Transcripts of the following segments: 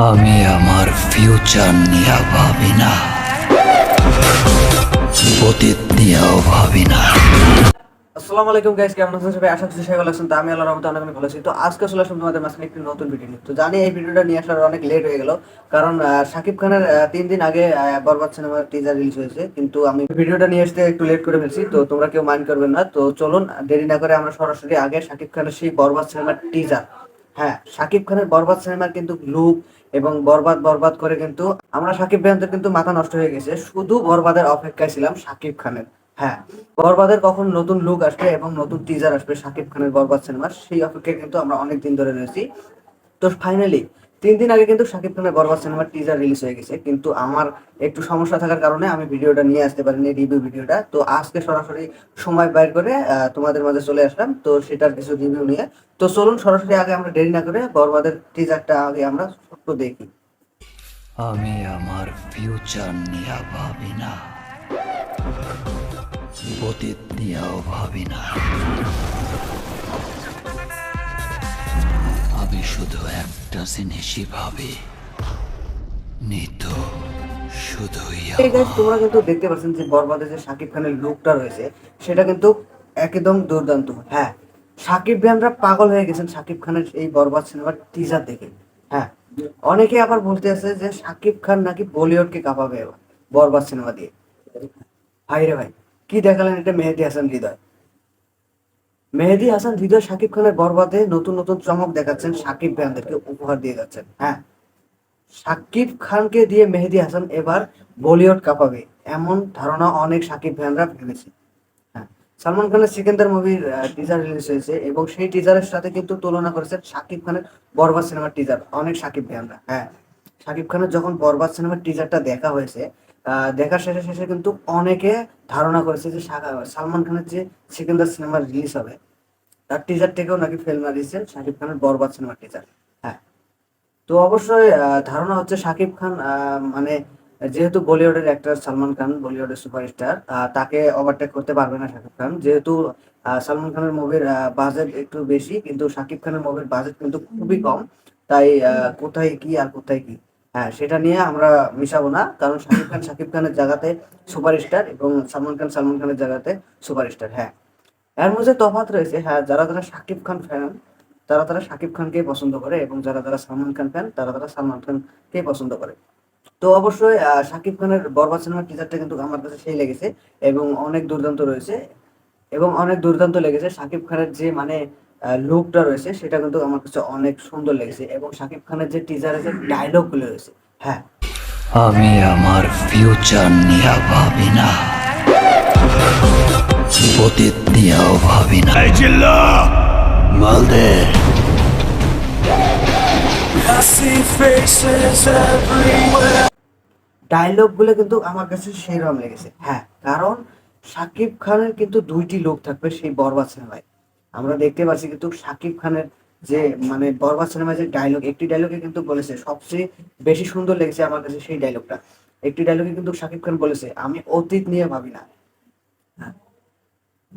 আমি আমার ফিউচার নিয়ে ভাবি না, অতীত নিয়েও ভাবি না। আসসালামু আলাইকুম গাইস, কেমন আছেন সবাই? আশা করছি সবাই ভালো আছেন। তো আমি আল্লাহর রহমতে অনেক ভালো আছি। তো আজকে চলে আসলাম তোমাদের মাঝখানে একটি নতুন ভিডিও নিয়ে। তো জানি এই ভিডিওটা নিয়ে আসার অনেক লেট হয়ে গেল, কারণ শাকিব খানের 3 দিন আগে বরবাদ সিনেমার টিজার রিলিজ হয়েছে, কিন্তু আমি ভিডিওটা নিয়ে আসতে একটু লেট করে ফেলছি। তো তোমরা কেউ মাইন্ড করবেন না। তো চলুন দেরি না করে আমরা সরাসরি আগে শাকিব খানের সেই বরবাদ সিনেমার টিজার, হ্যাঁ, শাকিব খানের বরবাদ সিনেমার কিন্তু লুক এবং বরবাদ বরবাদ করে কিন্তু আমরা শাকিব ভাইয়াদের কিন্তু মাথা নষ্ট হয়ে গেছে। শুধু বরবাদের অপেক্ষায় ছিলাম শাকিব খানের। হ্যাঁ, বরবাদের কখন নতুন লুক আসবে এবং নতুন টিজার আসবে শাকিব খানের বরবাদ সিনেমার, সেই অপেক্ষায় কিন্তু আমরা অনেক দিন ধরে রয়েছি। তো ফাইনালি 3 দিন আগে কিন্তু শাকিব খানের বরবাদ সিনেমার টিজার রিলিজ হয়ে গেছে, কিন্তু আমার একটু সমস্যা থাকার কারণে আমি ভিডিওটা নিয়ে আসতে পারিনি, রিভিউ ভিডিওটা। তো আজকে সরাসরি সময় বাইর করে তোমাদের মাঝে চলে আসলাম, তো সেটার কিছু রিভিউ নিয়ে। তো চলুন সরাসরি আগে আমরা দেরি না করে বরবাদের টিজারটা আগে আমরা ছোট্ট দেখি। আমি আমার ফিউচার নিয়ে ভাবি না, অতীত নিয়েও ভাবি না। আমি শুধু একটা জিনিসই ভাবি, নিতো শুধুই এই গাইস, তোমরা আমার। কিন্তু দেখতে পাচ্ছেন যে বরবাদে যে শাকিব খানের লুকটা রয়েছে সেটা কিন্তু একদম দুর্দান্ত। হ্যাঁ, শাকিব ভাইয়ানরা পাগল হয়ে গেছেন শাকিব খানের এই বরবাদ সিনেমার টিজার দেখে। হ্যাঁ, অনেকে আবার বলতে আছে যে শাকিব খান নাকি বলিউডকে কাঁপাবে এবার বরবাদ সিনেমা দিয়ে। ভাই রে ভাই, কি দেখালেন এটা মেহেদী হাসান হৃদয়। মেহেদী হাসান হৃদয় শাকিব খানের বরবাদে নতুন নতুন চমক দেখাচ্ছেন, শাকিব ভাইয়ানদেরকে উপহার দিয়ে যাচ্ছেন। হ্যাঁ, শাকিব খানকে দিয়ে মেহেদী হাসান এবার বলিউড কাঁপাবে, এমন ধারণা অনেক শাকিব ফ্যানরা ভেবেছে। হ্যাঁ, সালমান খানের সিকান্দার মুভির টিজার রিলিজ হয়েছে এবং সেই টিজারের সাথে কিন্তু তুলনা করেছেন শাকিব খানের বরবাদ সিনেমার টিজার অনেক শাকিব ফ্যানরা। হ্যাঁ, শাকিব খানের যখন বরবাদ সিনেমার টিজারটা দেখা হয়েছে, দেখার শেষে শেষে কিন্তু অনেকে ধারণা করেছে যে সালমান খানের যে সিকান্দার সিনেমা রিলিজ হবে তার টিজার থেকেও নাকি ফেল মারিয়েছেন শাকিব খানের বরবাদ সিনেমার টিজার। হ্যাঁ, তো অবশ্যই ধারণা হচ্ছে শাকিব খান মানে যেহেতু বলিউডের অ্যাক্টর সালমান খান বলিউডের সুপারস্টার, তাকে ওভারটেক করতে পারবে না শাকিব খান। যেহেতু সালমান খানের মুভির বাজেট একটু বেশি, কিন্তু শাকিব খানের মুভির বাজেট কিন্তু খুবই কম। তাই কোথায় কি আর কোথায় কি, হ্যাঁ, সেটা নিয়ে আমরা মিশাবো না, কারণ শাকিব খান শাকিব খানের জায়গাতে সুপারস্টার এবং সালমান খান সালমান খানের জায়গাতে সুপারস্টার। হ্যাঁ, এর মধ্যে তফাৎ রয়েছে। হ্যাঁ, যারা যারা শাকিব খান ফ্যান তারা তারা শাকিব খানকে পছন্দ করে এবং যারা যারা সালমান খান ফ্যান তারা তারা সালমান খানকে পছন্দ করে। তো অবশ্যই শাকিব খানের বরবাদ সিনেমার টিজারটা কিন্তু আমার কাছে সেই লেগেছে এবং অনেক দুর্দান্ত রয়েছে এবং অনেক দুর্দান্ত লেগেছে। শাকিব খানের যে মানে লুকটা রয়েছে সেটা কিন্তু আমার কাছে অনেক সুন্দর লেগেছে এবং শাকিব খানের যে টিজারের যে ডায়লগ গুলো রয়েছে, হ্যাঁ, আমি আমার ফিউচার নিয়ে ভাবি না, অতীত নিয়েও ভাবি না। এই চিল্লা মালদে। ডায়লগ গুলো কিন্তু আমার কাছে সেরকম লেগেছে। হ্যাঁ, কারণ শাকিব খানের কিন্তু দুইটি লোক থাকবে সেই বরবাদ সিনেমায়। আমরা দেখতে পাচ্ছি কিন্তু শাকিব খানের যে মানে বরবাদ সিনেমায় যে ডায়লগ, একটি ডায়লগে কিন্তু বলেছে সবচেয়ে বেশি সুন্দর লেগেছে আমার কাছে সেই ডায়লগটা। একটি ডায়লগে কিন্তু শাকিব খান বলেছে, আমি অতীত নিয়ে ভাবি না। হ্যাঁ,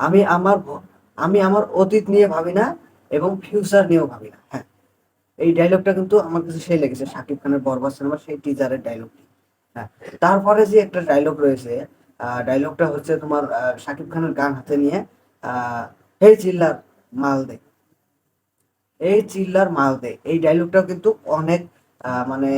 আমি আমার আমি আমার অতীত নিয়ে ভাবি না এবং ফিউচার নিয়েও ভাবি না। হ্যাঁ, এই ডায়লগটা কিন্তু আমার কাছে সেই লেগেছে শাকিব খানের বরবাদ সিনেমার সেই টিজারের ডায়লগটি। হ্যাঁ, তারপরে যে একটা ডায়লগ রয়েছে, ডায়লগটা হচ্ছে তোমার শাকিব খানের গান হাতে নিয়ে, হে চিল্লার মাল দে, এই চিল্লার মাল দে, এই ডায়লগটাও কিন্তু অনেক মানে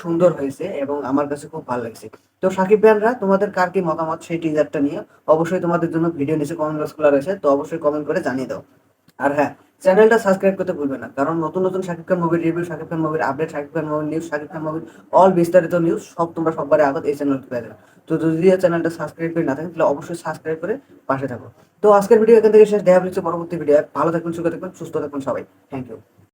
সুন্দর হয়েছে এবং আমার কাছে খুব ভালো লাগছে। তো সাকিব ভাইয়ানরা, তোমাদের কার কি মতামত সেই টিজারটা নিয়ে? অবশ্যই তোমাদের জন্য ভিডিও নিচে কমেন্ট বক্স খোলা রয়েছে, তো অবশ্যই কমেন্ট করে জানিয়ে দাও। আর হ্যাঁ, চ্যানেলটা সাবস্ক্রাইব করতে ভুলবে না, কারণ নতুন নতুন শাকিব খান মুভির রিভিউ, শাকিব খান মুভির আপডেট, শাকিব খান মুভির নিউজ, শাকিব খান মুভির অল বিস্তারিত নিউজ সব তোমরা সববারে আগত এই চ্যানেলটা পেয়ে যাবে। তো যদি চ্যানেলটা সাবস্ক্রাইব করে না থাকে তাহলে অবশ্যই সাবস্ক্রাইব করে পাশে থাকো। তো আজকের ভিডিও এখান থেকে শেষ। দেখা হচ্ছে পরবর্তী ভিডিও। ভালো থাকবেন, সুখে থাকবেন, সুস্থ থাকবেন সবাই। Thank you.